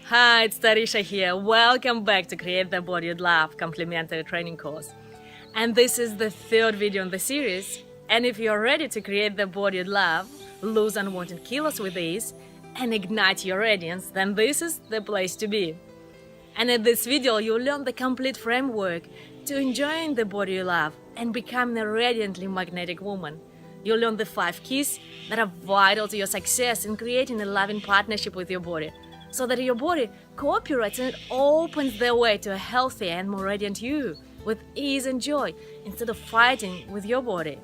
Hi, it's Tarisha here. Welcome back to Create the Body You'd Love complimentary training course. And this is the third video in the series. And if you're ready to create the body you'd love, lose unwanted kilos with ease, and ignite your radiance, then this is the place to be. And in this video, you'll learn the complete framework to enjoying the body you love and becoming a radiantly magnetic woman. You'll learn the 5 keys that are vital to your success in creating a loving partnership with your body, so that your body cooperates and it opens the way to a healthier and more radiant you with ease and joy instead of fighting with your body.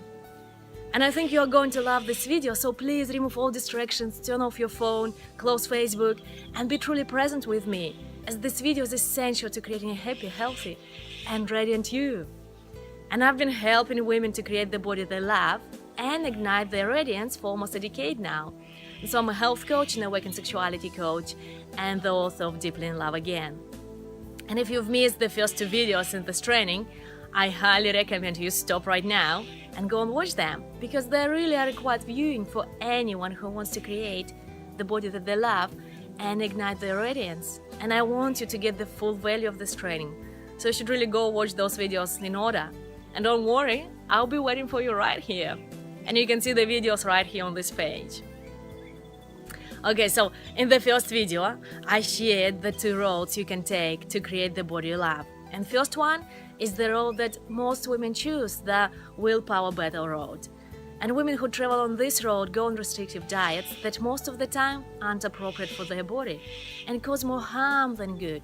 And I think you're going to love this video, so please remove all distractions, turn off your phone, close Facebook, and be truly present with me, as this video is essential to creating a happy, healthy, and radiant you. And I've been helping women to create the body they love and ignite their radiance for almost a decade now. So I'm a health coach and awakened sexuality coach and the author of Deeply in Love Again. And if you've missed the first 2 videos in this training, I highly recommend you stop right now and go and watch them, because they really are required viewing for anyone who wants to create the body that they love and ignite their radiance. And I want you to get the full value of this training, so you should really go watch those videos in order. And don't worry, I'll be waiting for you right here. And you can see the videos right here on this page. Okay, so in the first video, I shared the 2 roads you can take to create the body you love. And first one is the road that most women choose, the willpower battle road. And women who travel on this road go on restrictive diets that most of the time aren't appropriate for their body and cause more harm than good.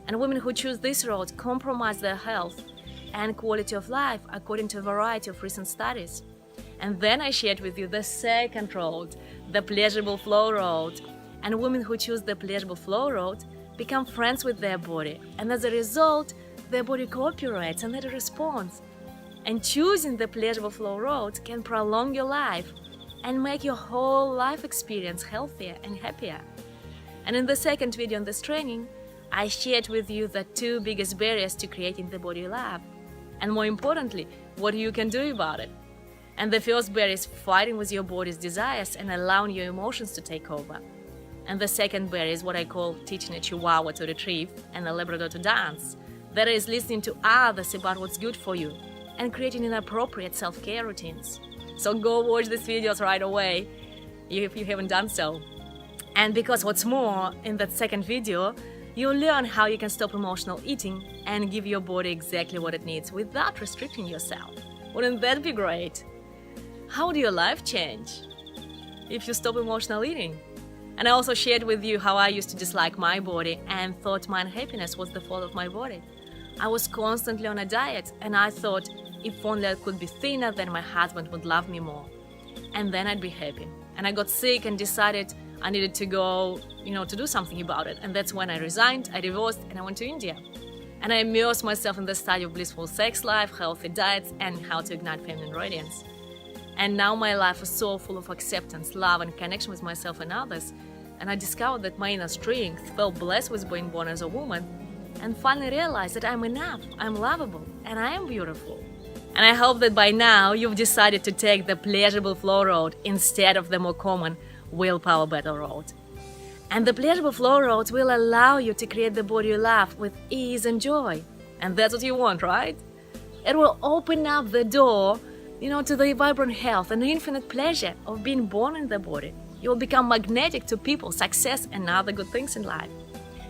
And women who choose this road compromise their health and quality of life according to a variety of recent studies. And then I shared with you the second road, the pleasurable flow road. And women who choose the pleasurable flow road become friends with their body, and as a result, their body cooperates and it responds. And choosing the pleasurable flow road can prolong your life and make your whole life experience healthier and happier. And in the second video in this training, I shared with you the 2 biggest barriers to creating the body you love, and more importantly, what you can do about it. And the first barrier is fighting with your body's desires and allowing your emotions to take over. And the second barrier is what I call teaching a Chihuahua to retrieve and a Labrador to dance. That is listening to others about what's good for you and creating inappropriate self-care routines. So go watch these videos right away if you haven't done so. And because what's more, in that second video, you'll learn how you can stop emotional eating and give your body exactly what it needs without restricting yourself. Wouldn't that be great? How would your life change if you stop emotional eating? And I also shared with you how I used to dislike my body and thought my unhappiness was the fault of my body. I was constantly on a diet and I thought if only I could be thinner, then my husband would love me more. And then I'd be happy. And I got sick and decided I needed to go, to do something about it. And that's when I resigned, I divorced, and I went to India. And I immersed myself in the study of blissful sex life, healthy diets, and how to ignite feminine radiance. And now my life is so full of acceptance, love, and connection with myself and others. And I discovered that my inner strength, felt blessed with being born as a woman, and finally realized that I'm enough, I'm lovable, and I am beautiful. And I hope that by now you've decided to take the pleasurable flow road instead of the more common willpower battle road. And the pleasurable flow road will allow you to create the body you love with ease and joy. And that's what you want, right? It will open up the door to the vibrant health and infinite pleasure of being born in the body. You will become magnetic to people, success, and other good things in life.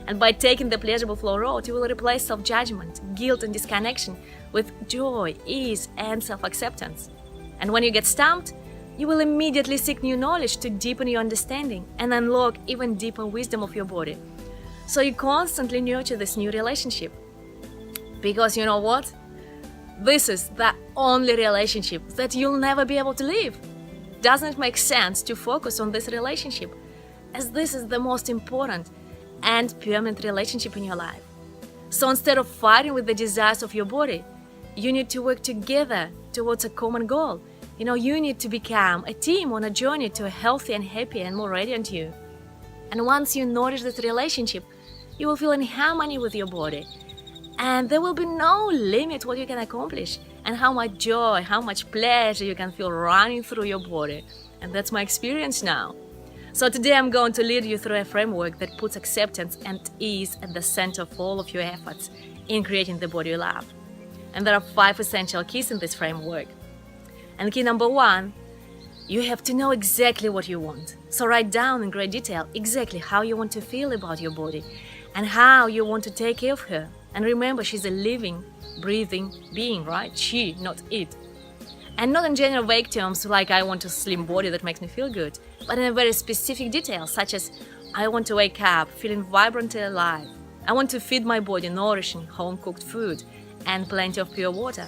And by taking the pleasurable flow road, you will replace self-judgment, guilt, and disconnection with joy, ease, and self-acceptance. And when you get stumped, you will immediately seek new knowledge to deepen your understanding and unlock even deeper wisdom of your body. So you constantly nurture this new relationship. Because you know what? This is the only relationship that you'll never be able to leave. Doesn't it make sense to focus on this relationship, as this is the most important and permanent relationship in your life? So instead of fighting with the desires of your body, you need to work together towards a common goal. You need to become a team on a journey to a healthy and happy and more radiant you. And once you notice this relationship, you will feel in harmony with your body. And there will be no limit what you can accomplish and how much joy, how much pleasure you can feel running through your body. And that's my experience now. So today I'm going to lead you through a framework that puts acceptance and ease at the center of all of your efforts in creating the body you love. And there are 5 essential keys in this framework. And key number 1, you have to know exactly what you want. So write down in great detail exactly how you want to feel about your body and how you want to take care of her. And remember, she's a living, breathing being, right? She, not it. And not in general vague terms like I want a slim body that makes me feel good, but in a very specific detail, such as I want to wake up feeling vibrantly alive. I want to feed my body nourishing, home-cooked food and plenty of pure water.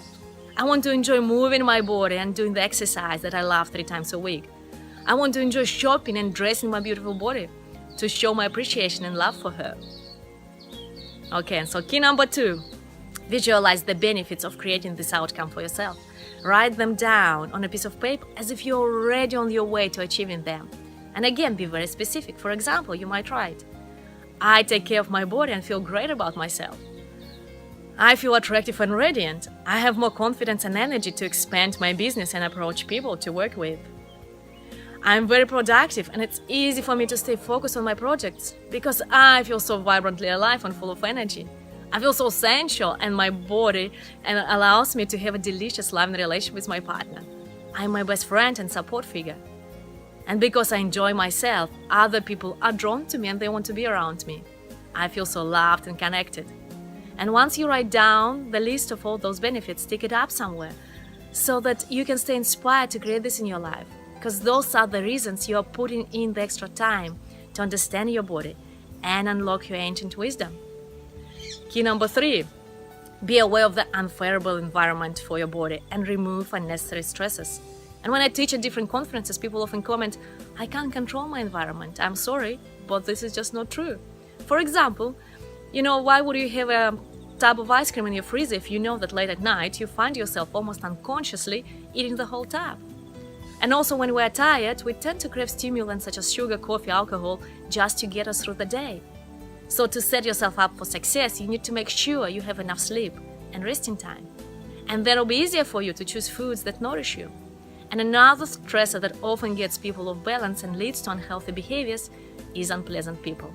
I want to enjoy moving my body and doing the exercise that I love 3 times a week. I want to enjoy shopping and dressing my beautiful body to show my appreciation and love for her. Okay, so key number 2, visualize the benefits of creating this outcome for yourself. Write them down on a piece of paper as if you're already on your way to achieving them. And again, be very specific. For example, you might write, I take care of my body and feel great about myself. I feel attractive and radiant. I have more confidence and energy to expand my business and approach people to work with. I'm very productive and it's easy for me to stay focused on my projects because I feel so vibrantly alive and full of energy. I feel so sensual and my body allows me to have a delicious, loving relationship with my partner. I'm my best friend and support figure. And because I enjoy myself, other people are drawn to me and they want to be around me. I feel so loved and connected. And once you write down the list of all those benefits, stick it up somewhere so that you can stay inspired to create this in your life. Because those are the reasons you are putting in the extra time to understand your body and unlock your ancient wisdom. Key number 3, be aware of the unfavorable environment for your body and remove unnecessary stresses. And when I teach at different conferences, people often comment, I can't control my environment. I'm sorry, but this is just not true. For example, why would you have a tub of ice cream in your freezer if you know that late at night you find yourself almost unconsciously eating the whole tub? And also when we're tired, we tend to crave stimulants such as sugar, coffee, alcohol, just to get us through the day. So to set yourself up for success, you need to make sure you have enough sleep and resting time. And that'll be easier for you to choose foods that nourish you. And another stressor that often gets people off balance and leads to unhealthy behaviors is unpleasant people.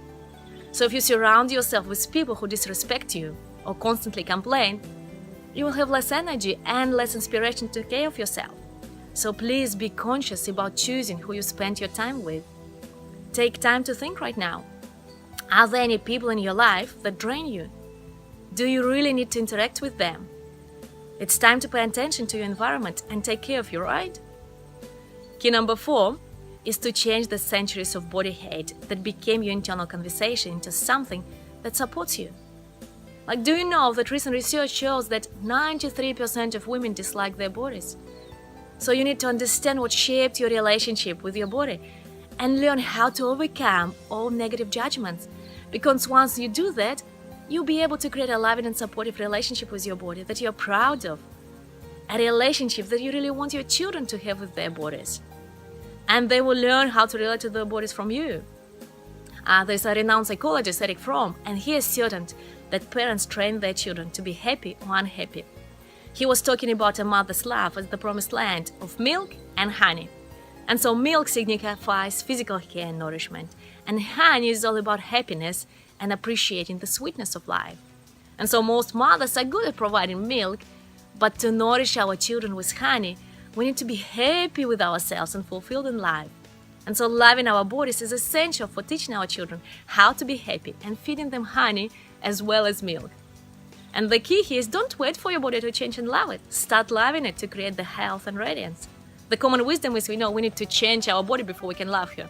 So if you surround yourself with people who disrespect you or constantly complain, you will have less energy and less inspiration to take care of yourself. So please be conscious about choosing who you spend your time with. Take time to think right now. Are there any people in your life that drain you? Do you really need to interact with them? It's time to pay attention to your environment and take care of you, right? Key number 4 is to change the centuries of body hate that became your internal conversation into something that supports you. Like, do you know that recent research shows that 93% of women dislike their bodies? So you need to understand what shaped your relationship with your body and learn how to overcome all negative judgments. Because once you do that, you'll be able to create a loving and supportive relationship with your body that you're proud of. A relationship that you really want your children to have with their bodies. And they will learn how to relate to their bodies from you. There's a renowned psychologist, Eric Fromm, and he asserted that parents train their children to be happy or unhappy. He was talking about a mother's love as the promised land of milk and honey. And so milk signifies physical care and nourishment, and honey is all about happiness and appreciating the sweetness of life. And so most mothers are good at providing milk, but to nourish our children with honey, we need to be happy with ourselves and fulfilled in life. And so loving our bodies is essential for teaching our children how to be happy and feeding them honey as well as milk. And the key here is don't wait for your body to change and love it. Start loving it to create the health and radiance. The common wisdom is we know we need to change our body before we can love her.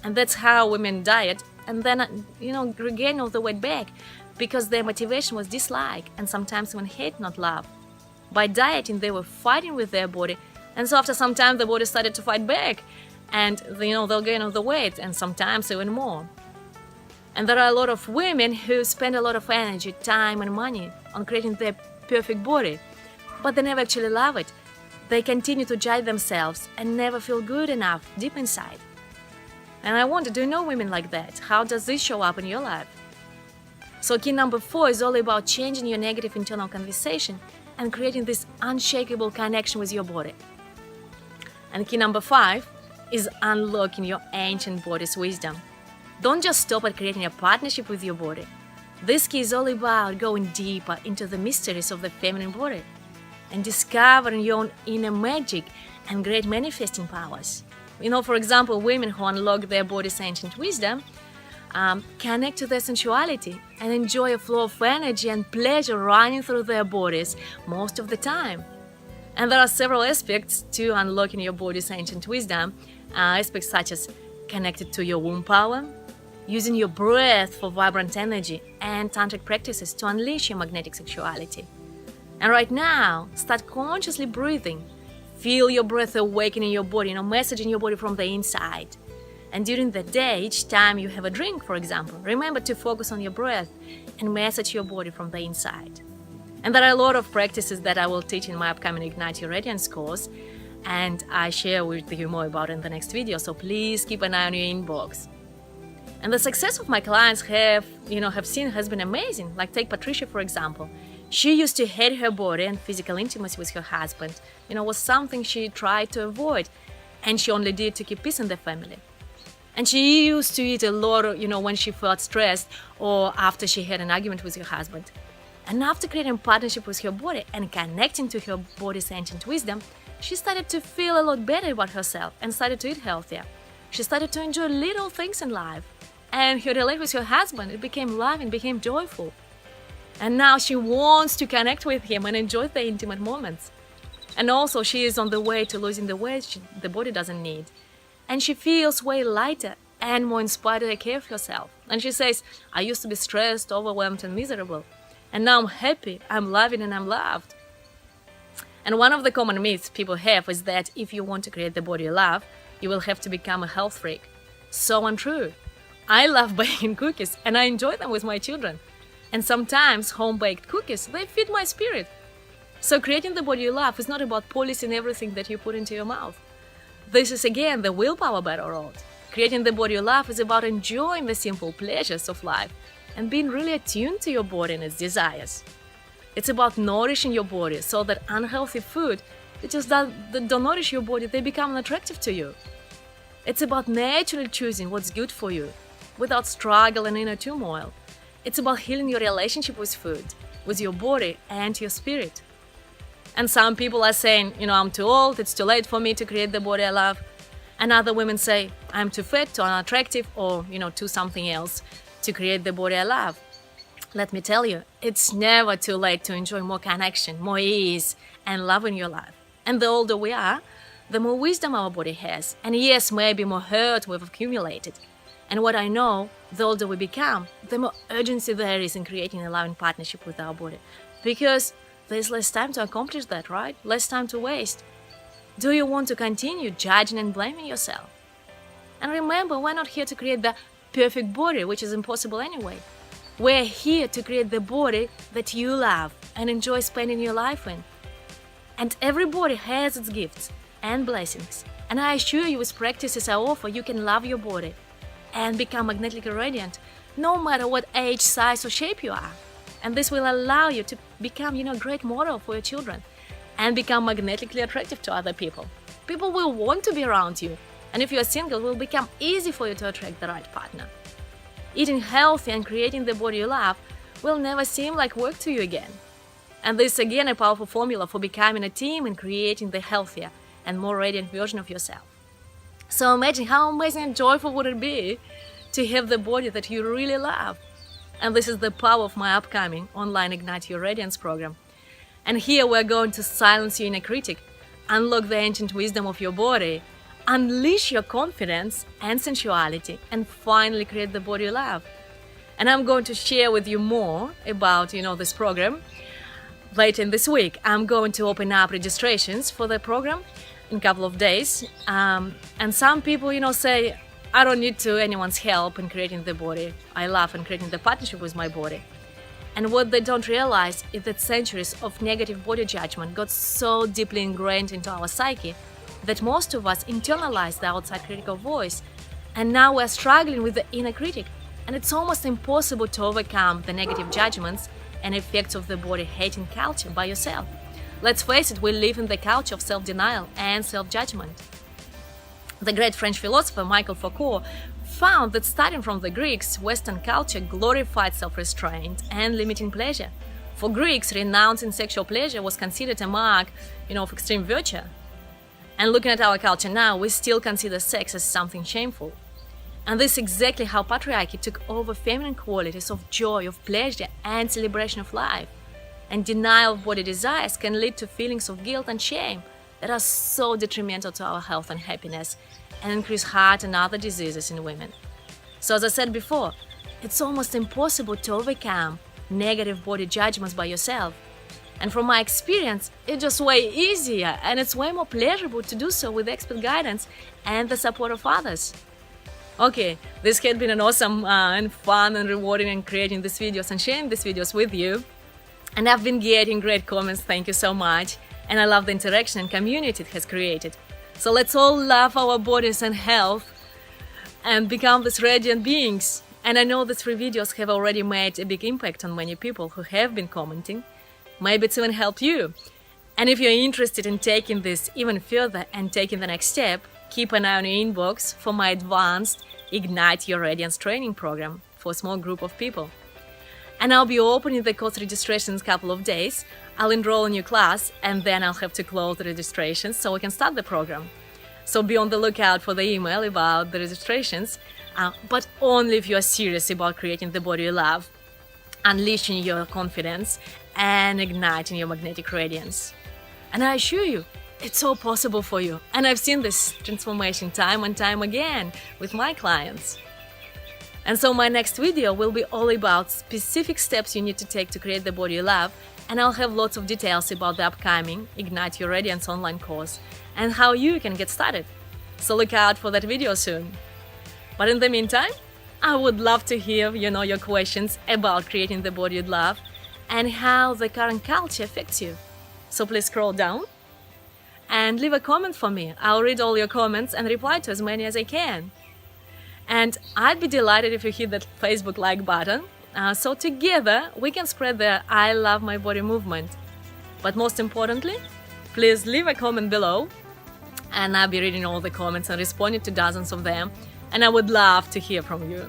And that's how women diet and then, regain all the weight back because their motivation was dislike and sometimes even hate, not love. By dieting, they were fighting with their body. And so after some time, the body started to fight back. And, they'll gain all the weight and sometimes even more. And there are a lot of women who spend a lot of energy, time and money on creating their perfect body. But they never actually love it. They continue to judge themselves and never feel good enough deep inside. And I wonder, do you know women like that? How does this show up in your life? So key number 4 is all about changing your negative internal conversation and creating this unshakable connection with your body. And key number 5 is unlocking your ancient body's wisdom. Don't just stop at creating a partnership with your body. This key is all about going deeper into the mysteries of the feminine body and discovering your own inner magic and great manifesting powers. For example, women who unlock their body's ancient wisdom connect to their sensuality and enjoy a flow of energy and pleasure running through their bodies most of the time. And there are several aspects to unlocking your body's ancient wisdom, aspects such as connected to your womb power, using your breath for vibrant energy, and tantric practices to unleash your magnetic sexuality. And right now, start consciously breathing. Feel your breath awakening your body, messaging your body from the inside. And during the day, each time you have a drink, for example, remember to focus on your breath and message your body from the inside. And there are a lot of practices that I will teach in my upcoming Ignite Your Radiance course, and I share with you more about it in the next video, so please keep an eye on your inbox. And the success of my clients have seen has been amazing. Like take Tarisha, for example. She used to hate her body, and physical intimacy with her husband, was something she tried to avoid, and she only did to keep peace in the family. And she used to eat a lot, when she felt stressed or after she had an argument with her husband. And after creating a partnership with her body and connecting to her body's ancient wisdom, she started to feel a lot better about herself and started to eat healthier. She started to enjoy little things in life. And her relationship with her husband, it became loving, became joyful. And now she wants to connect with him and enjoy the intimate moments. And also she is on the way to losing the weight the body doesn't need. And she feels way lighter and more inspired to take care of herself. And she says, I used to be stressed, overwhelmed and miserable. And now I'm happy, I'm loving and I'm loved. And one of the common myths people have is that if you want to create the body you love, you will have to become a health freak. So untrue. I love baking cookies and I enjoy them with my children. And sometimes home-baked cookies, they feed my spirit. So creating the body you love is not about policing everything that you put into your mouth. This is again the willpower battle road. Creating the body you love is about enjoying the simple pleasures of life and being really attuned to your body and its desires. It's about nourishing your body so that unhealthy food that don't nourish your body, they become unattractive to you. It's about naturally choosing what's good for you without struggle and inner turmoil. It's about healing your relationship with food, with your body and your spirit. And some people are saying, I'm too old, it's too late for me to create the body I love. And other women say, I'm too fat, too unattractive, or, too something else to create the body I love. Let me tell you, it's never too late to enjoy more connection, more ease, and love in your life. And the older we are, the more wisdom our body has. And yes, maybe more hurt we've accumulated. And what I know, the older we become, the more urgency there is in creating a loving partnership with our body. Because there's less time to accomplish that, right? Less time to waste. Do you want to continue judging and blaming yourself? And remember, we're not here to create the perfect body, which is impossible anyway. We're here to create the body that you love and enjoy spending your life in. And every body has its gifts and blessings. And I assure you, with practices I offer, you can love your body and become magnetically radiant, no matter what age, size, or shape you are. And this will allow you to become, a great model for your children and become magnetically attractive to other people. People will want to be around you. And if you are single, it will become easy for you to attract the right partner. Eating healthy and creating the body you love will never seem like work to you again. And this is again a powerful formula for becoming a team and creating the healthier and more radiant version of yourself. So imagine how amazing and joyful would it be to have the body that you really love. And this is the power of my upcoming online Ignite Your Radiance program. And here we're going to silence your inner critic, unlock the ancient wisdom of your body, unleash your confidence and sensuality, and finally create the body you love. And I'm going to share with you more about, this program later in this week. I'm going to open up registrations for the program in a couple of days. And some people, say, I don't need anyone's help in creating the body I love and creating the partnership with my body. And what they don't realize is that centuries of negative body judgment got so deeply ingrained into our psyche that most of us internalize the outside critical voice. And now we're struggling with the inner critic. And it's almost impossible to overcome the negative judgments and effects of the body-hating culture by yourself. Let's face it, we live in the culture of self-denial and self-judgment. The great French philosopher Michel Foucault found that starting from the Greeks, Western culture glorified self-restraint and limiting pleasure. For Greeks, renouncing sexual pleasure was considered a mark, of extreme virtue. And looking at our culture now, we still consider sex as something shameful. And this is exactly how patriarchy took over feminine qualities of joy, of pleasure, and celebration of life. And denial of body desires can lead to feelings of guilt and shame that are so detrimental to our health and happiness and increase heart and other diseases in women. So as I said before, it's almost impossible to overcome negative body judgments by yourself. And from my experience, it's just way easier and it's way more pleasurable to do so with expert guidance and the support of others. Okay, this has been an awesome and fun and rewarding in creating these videos and sharing these videos with you. And I've been getting great comments, thank you so much. And I love the interaction and community it has created. So let's all love our bodies and health and become these radiant beings. And I know these 3 videos have already made a big impact on many people who have been commenting. Maybe it's even helped you. And if you're interested in taking this even further and taking the next step, keep an eye on your inbox for my advanced Ignite Your Radiance training program for a small group of people. And I'll be opening the course registration in a couple of days. I'll enroll in your class and then I'll have to close the registration so we can start the program. So be on the lookout for the email about the registrations, but only if you are serious about creating the body you love, unleashing your confidence and igniting your magnetic radiance. And I assure you, it's all possible for you. And I've seen this transformation time and time again with my clients. And so my next video will be all about specific steps you need to take to create the body you love, and I'll have lots of details about the upcoming Ignite Your Radiance online course and how you can get started. So look out for that video soon. But in the meantime, I would love to hear, your questions about creating the body you love and how the current culture affects you. So please scroll down and leave a comment for me. I'll read all your comments and reply to as many as I can. And I'd be delighted if you hit that Facebook like button, so together we can spread the I Love My Body movement. But most importantly, please leave a comment below, and I'll be reading all the comments and responding to dozens of them, and I would love to hear from you.